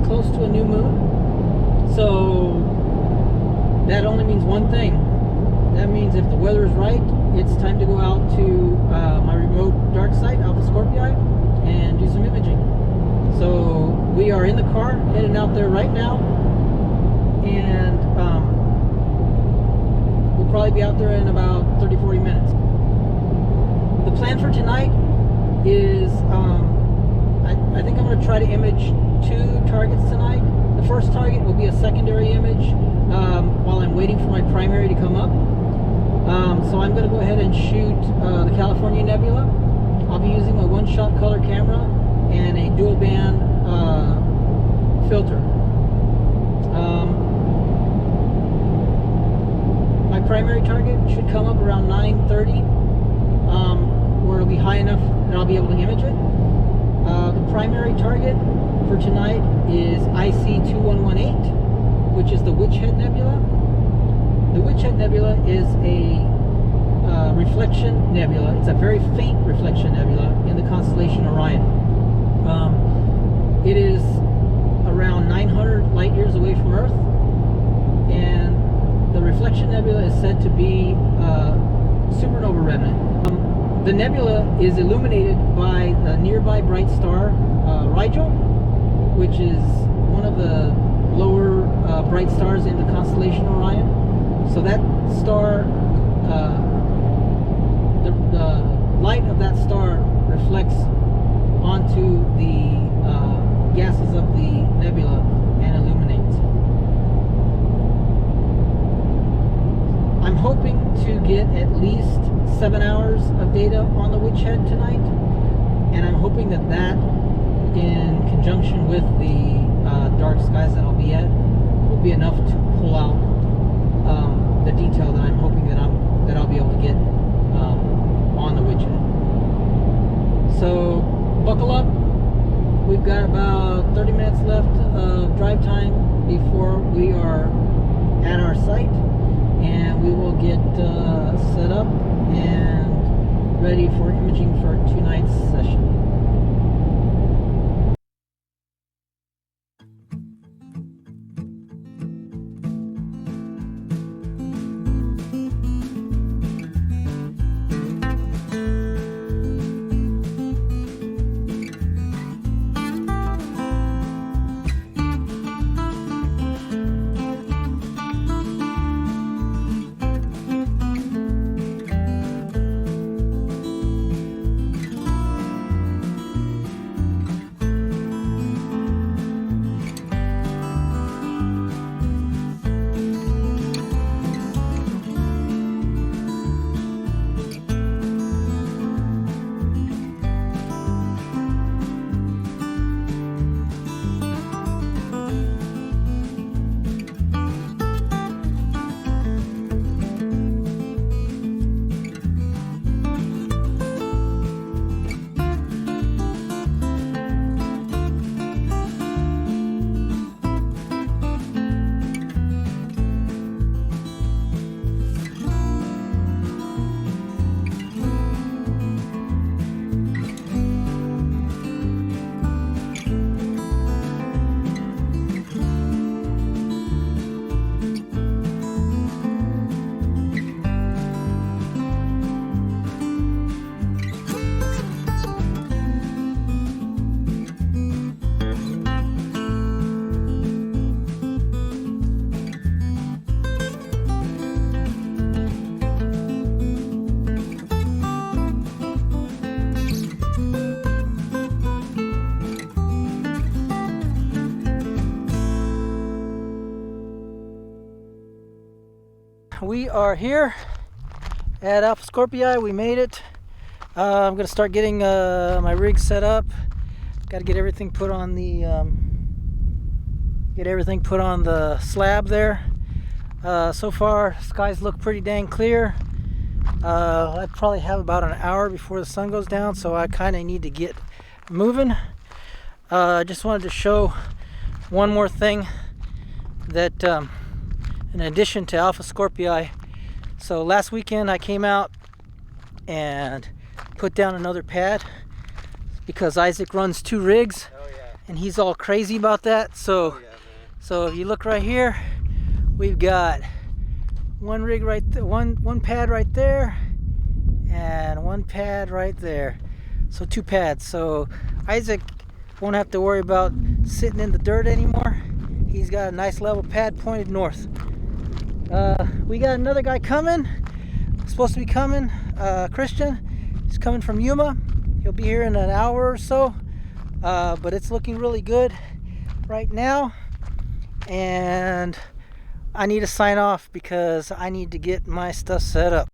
close to a new moon. So that only means one thing. That means if the weather is right, it's time to go out to my remote dark site, AlphaScorpii, and do some imaging. So we are in the car, heading out there right now, and we'll probably be out there in about 30-40 minutes. The plan for tonight is I think I'm going to try to image 2 targets tonight. The first target will be a secondary image while I'm waiting for my primary to come up. So I'm going to go ahead and shoot the California Nebula. I'll be using a one-shot color camera and a dual band filter. My primary target should come up around 9:30, where it'll be high enough that I'll be able to image it. The primary target for tonight is IC2118, which is the Witch Head Nebula. The Witch Head Nebula is a reflection nebula. It's a very faint reflection nebula in the constellation Orion. It is around 900 light years away from Earth, and the reflection nebula is said to be supernova remnant. The nebula is illuminated by a nearby bright star, Rigel, which is one of the lower bright stars in the constellation Orion. So that star, the light of that star reflects onto the gases of the nebula and illuminates. I'm hoping to get at least 7 hours of data on the Witch Head tonight, and I'm hoping that that, in conjunction with the dark skies that I'll be at, will be enough to pull out the detail that I'm hoping that I'll be able to get on the Witch Head. So buckle up. We've got about 30 minutes left of drive time before we are at our site, and we will get set up and ready for imaging for tonight's session. We are here at AlphaScorpii. We made it. I'm going to start getting my rig set up. Got to get everything put on the slab there. So far, skies look pretty dang clear. I probably have about an hour before the sun goes down, so I kind of need to get moving. I just wanted to show one more thing that in addition to AlphaScorpii. So last weekend I came out and put down another pad because Isaac runs 2 rigs. Oh, yeah. and he's all crazy about that. So, so if you look right here, we've got one rig right there, one pad right there, and one pad right there. So 2 pads. So Isaac won't have to worry about sitting in the dirt anymore. He's got a nice level pad pointed north. We got another guy coming. Supposed to be coming, Christian. He's coming from Yuma. He'll be here in an hour or so. But it's looking really good right now. And I need to sign off because I need to get my stuff set up.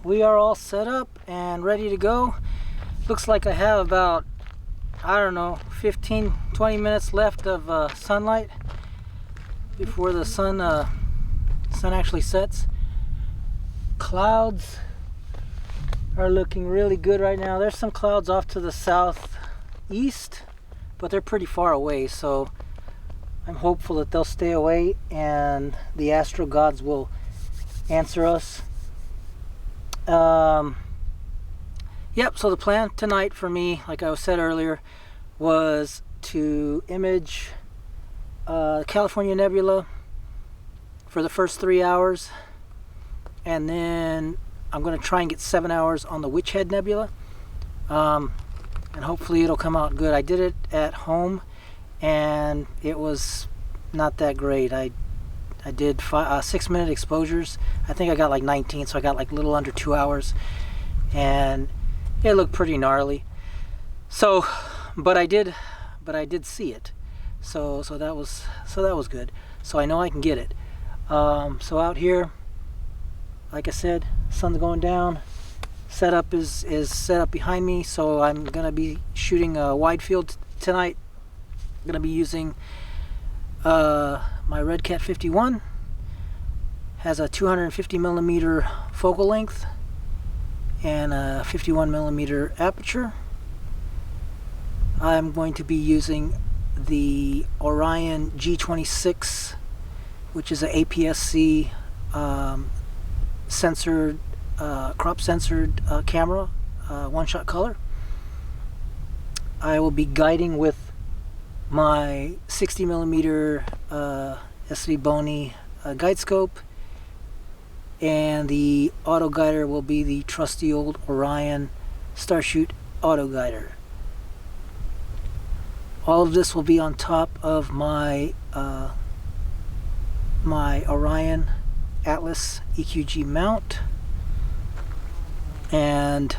We are all set up and ready to go. Looks like I have about, I don't know, 15-20 minutes left of sunlight before the sun actually sets. Clouds are looking really good right now. There's some clouds off to the southeast, but they're pretty far away, so I'm hopeful that they'll stay away and the astro gods will answer us. Yep, so the plan tonight for me, like I said earlier, was to image California Nebula for the first 3 hours, and then I'm going to try and get 7 hours on the Witch Head Nebula, and hopefully it'll come out good. I did it at home and it was not that great. I did 6-minute exposures. I think I got like 19, so I got like a little under 2 hours, and it looked pretty gnarly. So, but I did see it. So that was good. So I know I can get it. So out here, like I said, sun's going down. Setup is set up behind me, so I'm gonna be shooting a wide field tonight. I'm gonna be using my Red Cat 51. Has a 250mm focal length and a 51mm aperture. I'm going to be using the Orion G26, which is an APS-C censored, crop censored camera, one-shot color. I will be guiding with my 60mm SV Bony guide scope, and the auto guider will be the trusty old Orion Starshoot auto guider. All of this will be on top of my my Orion Atlas EQG mount, and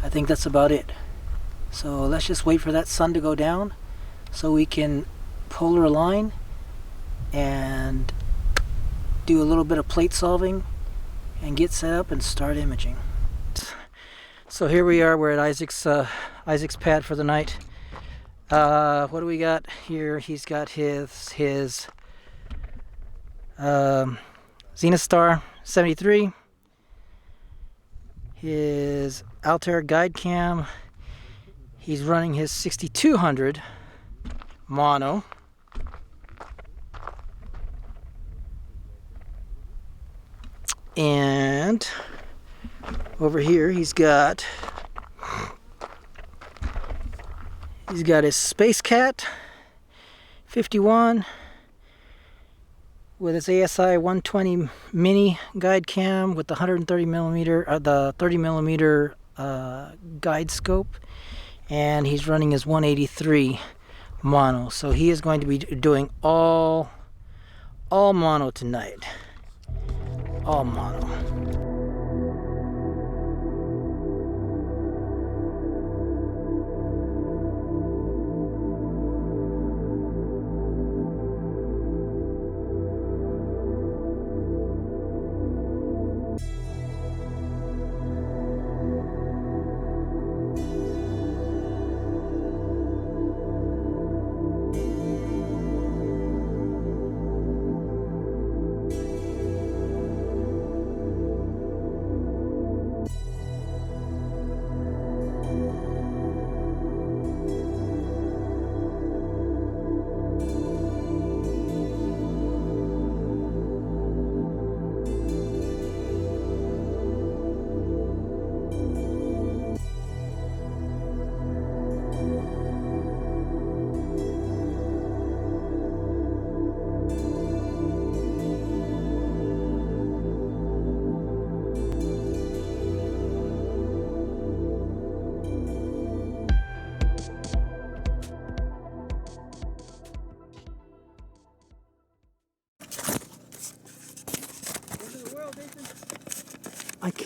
I think that's about it. So let's just wait for that sun to go down so we can polar align and do a little bit of plate solving and get set up and start imaging. So here we are, we're at Isaac's pad for the night. What do we got here? He's got his Zenithstar 73, his Altair guide cam. He's running his 6200 mono. And over here he's got his Space Cat 51 with its ASI 120 mini guide cam with the 130mm, the 30mm guide scope, and he's running his 183 mono. So he is going to be doing all mono tonight. All mono.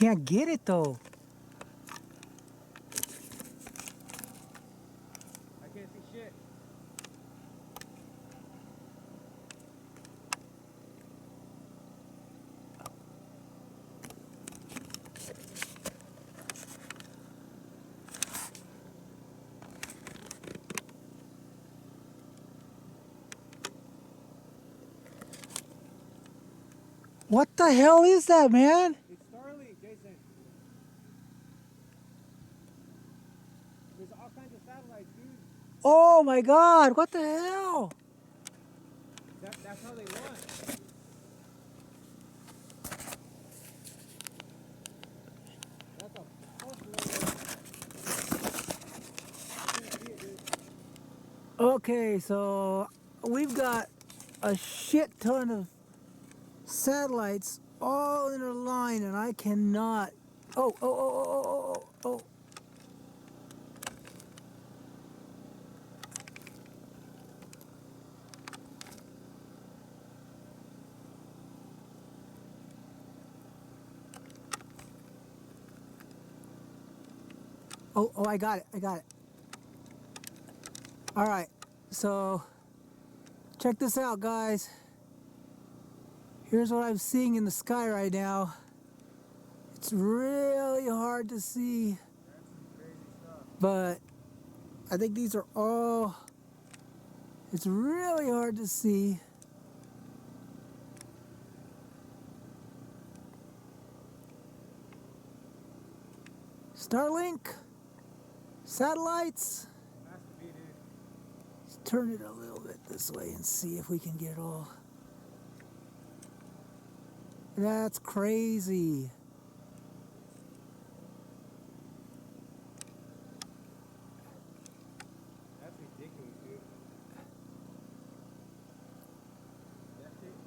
can't get it though. I can't see shit. What the hell is that, man? It's Starlink, Jason. There's all kinds of satellites, dude. Oh my God, what the hell? That's how they launch. That's a Okay, so we've got a shit ton of satellites all in a line, and I cannot. Oh. Oh, I got it. All right, so check this out, guys. Here's what I'm seeing in the sky right now. It's really hard to see, but I think these are all, it's really hard to see. Starlink, satellites. has to be, dude. Let's turn it a little bit this way and see if we can get it all. That's crazy. That's ridiculous, dude.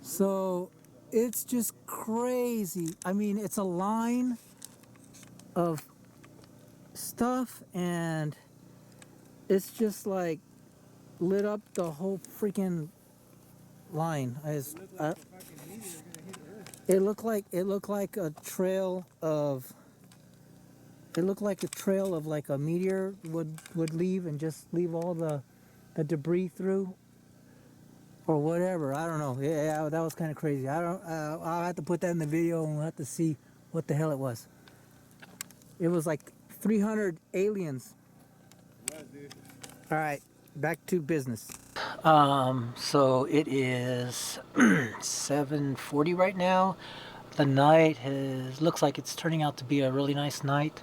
So it's just crazy. I mean, it's a line of stuff, and it's just like lit up the whole freaking line. It looked like a trail of. It looked like a trail of like a meteor would leave and just leave all the debris through, or whatever. I don't know. Yeah, that was kind of crazy. I'll have to put that in the video, and we'll have to see what the hell it was. It was like 300 aliens. It was, dude. All right, back to business. So it is 7:40 right now. The night looks like it's turning out to be a really nice night.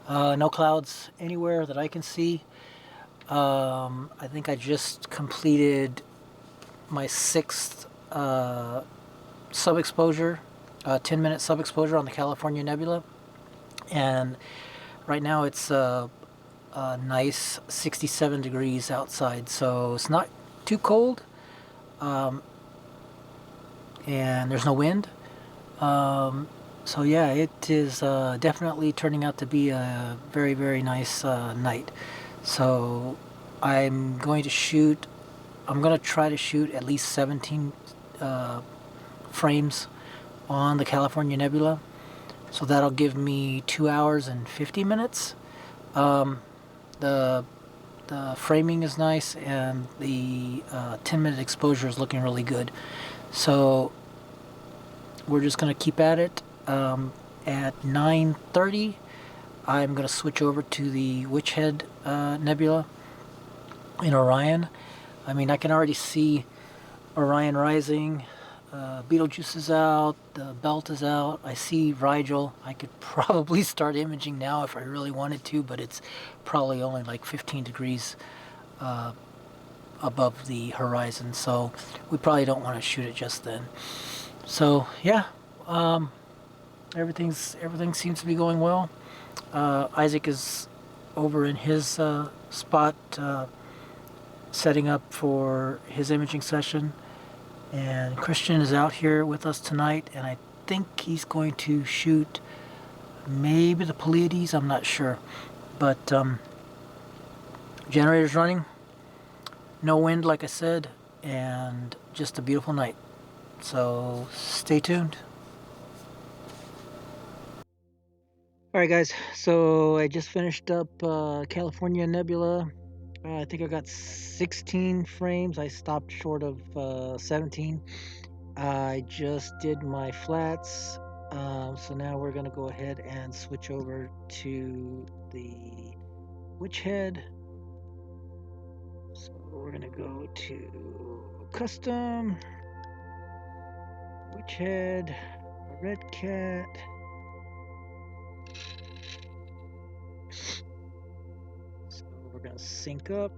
No clouds anywhere that I can see. I think I just completed my 6th sub-exposure, 10-minute sub-exposure on the California Nebula. And right now it's a nice 67 degrees outside, so it's not too cold, and there's no wind. So yeah, it is definitely turning out to be a very, very nice night. So I'm going to try to shoot at least 17 frames on the California Nebula. So that'll give me 2 hours and 50 minutes. The framing is nice, and the 10-minute exposure is looking really good. So we're just going to keep at it. At 9:30, I'm going to switch over to the Witch Head Nebula in Orion. I mean, I can already see Orion rising. Betelgeuse is out, the belt is out. I see Rigel. I could probably start imaging now if I really wanted to, but it's probably only like 15 degrees above the horizon, so we probably don't want to shoot it just then. So yeah, everything seems to be going well. Isaac is over in his spot setting up for his imaging session. And Christian is out here with us tonight, and I think he's going to shoot maybe the Pleiades, I'm not sure. But generator's running, no wind like I said, and just a beautiful night. So stay tuned. Alright guys, so I just finished up California Nebula. I think I got 16 frames. I stopped short of 17. I just did my flats. So now we're going to go ahead and switch over to the Witch Head. So we're going to go to Custom, Witch Head, Red Cat. So we're going to sync up,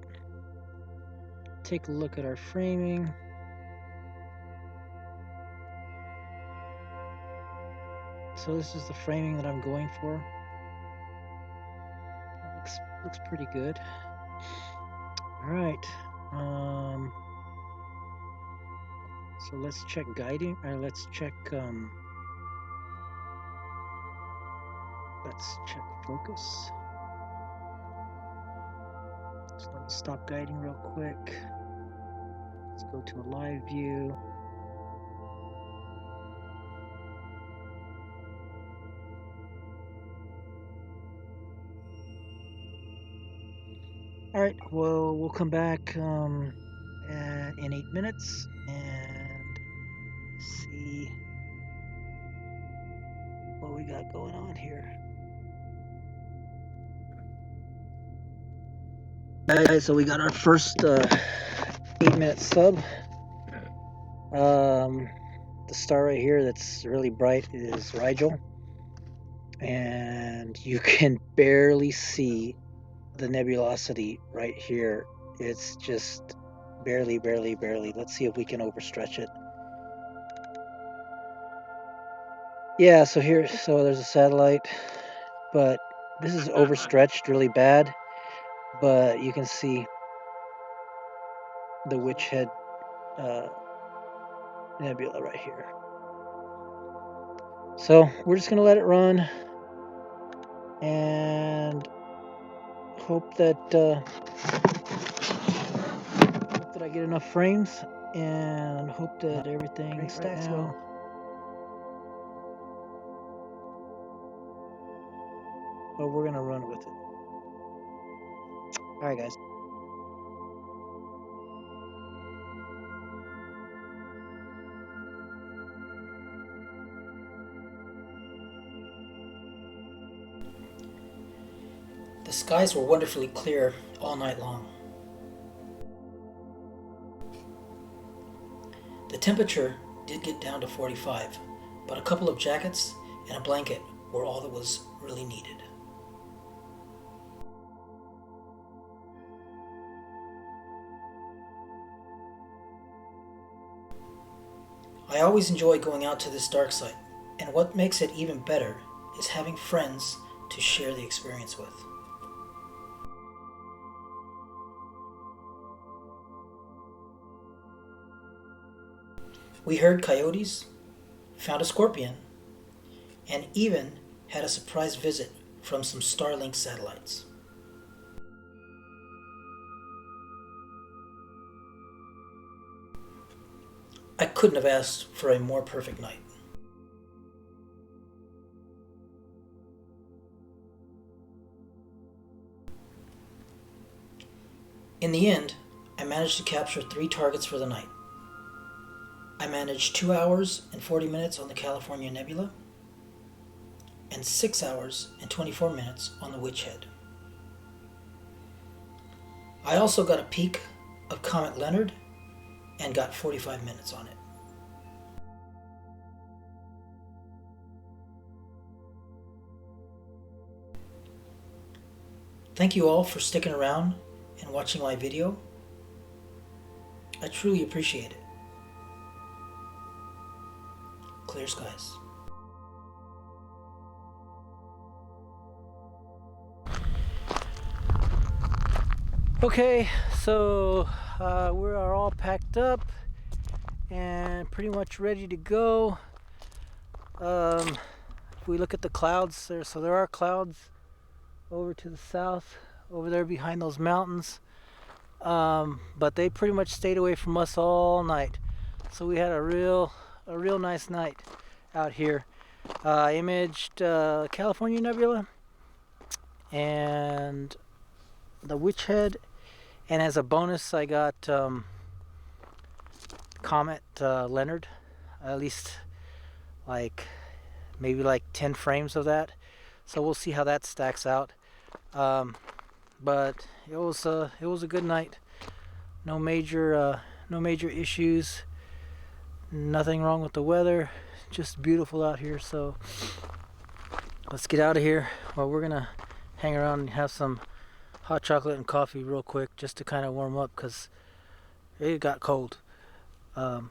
take a look at our framing. So this is the framing that I'm going for. Looks pretty good. All right. So let's check guiding, or let's check focus. So let me stop guiding real quick. Let's go to a live view. All right, well, we'll come back in 8 minutes and see what we got going on here. All right, so we got our first 8-minute sub. The star right here that's really bright is Rigel, and you can barely see the nebulosity right here. It's just barely. Let's see if we can overstretch it. Yeah, so there's a satellite, but this is overstretched really bad, but you can see the Witch Head Nebula right here. So we're just gonna let it run and hope that I get enough frames, and hope that everything stacks well. But we're gonna run with it. All right, guys. The skies were wonderfully clear all night long. The temperature did get down to 45, but a couple of jackets and a blanket were all that was really needed. I always enjoy going out to this dark site, and what makes it even better is having friends to share the experience with. We heard coyotes, found a scorpion, and even had a surprise visit from some Starlink satellites. I couldn't have asked for a more perfect night. In the end, I managed to capture 3 targets for the night. I managed 2 hours and 40 minutes on the California Nebula, and 6 hours and 24 minutes on the Witch Head. I also got a peek of Comet Leonard and got 45 minutes on it. Thank you all for sticking around and watching my video. I truly appreciate it. Clear skies. Okay, so we are all packed up and pretty much ready to go. If we look at the clouds there, so there are clouds over to the south, over there behind those mountains, but they pretty much stayed away from us all night. So we had a real nice night out here. I imaged California Nebula and the Witch Head, and as a bonus I got Comet Leonard, at least like maybe like 10 frames of that, so we'll see how that stacks out. But it was a good night. No major issues, nothing wrong with the weather, just beautiful out here. So let's get out of here. Well, we're gonna hang around and have some hot chocolate and coffee real quick just to kind of warm up because it got cold. Yeah,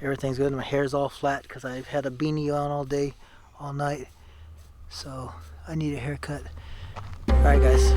everything's good. My hair's all flat because I've had a beanie on all day, all night, so I need a haircut. Alright guys,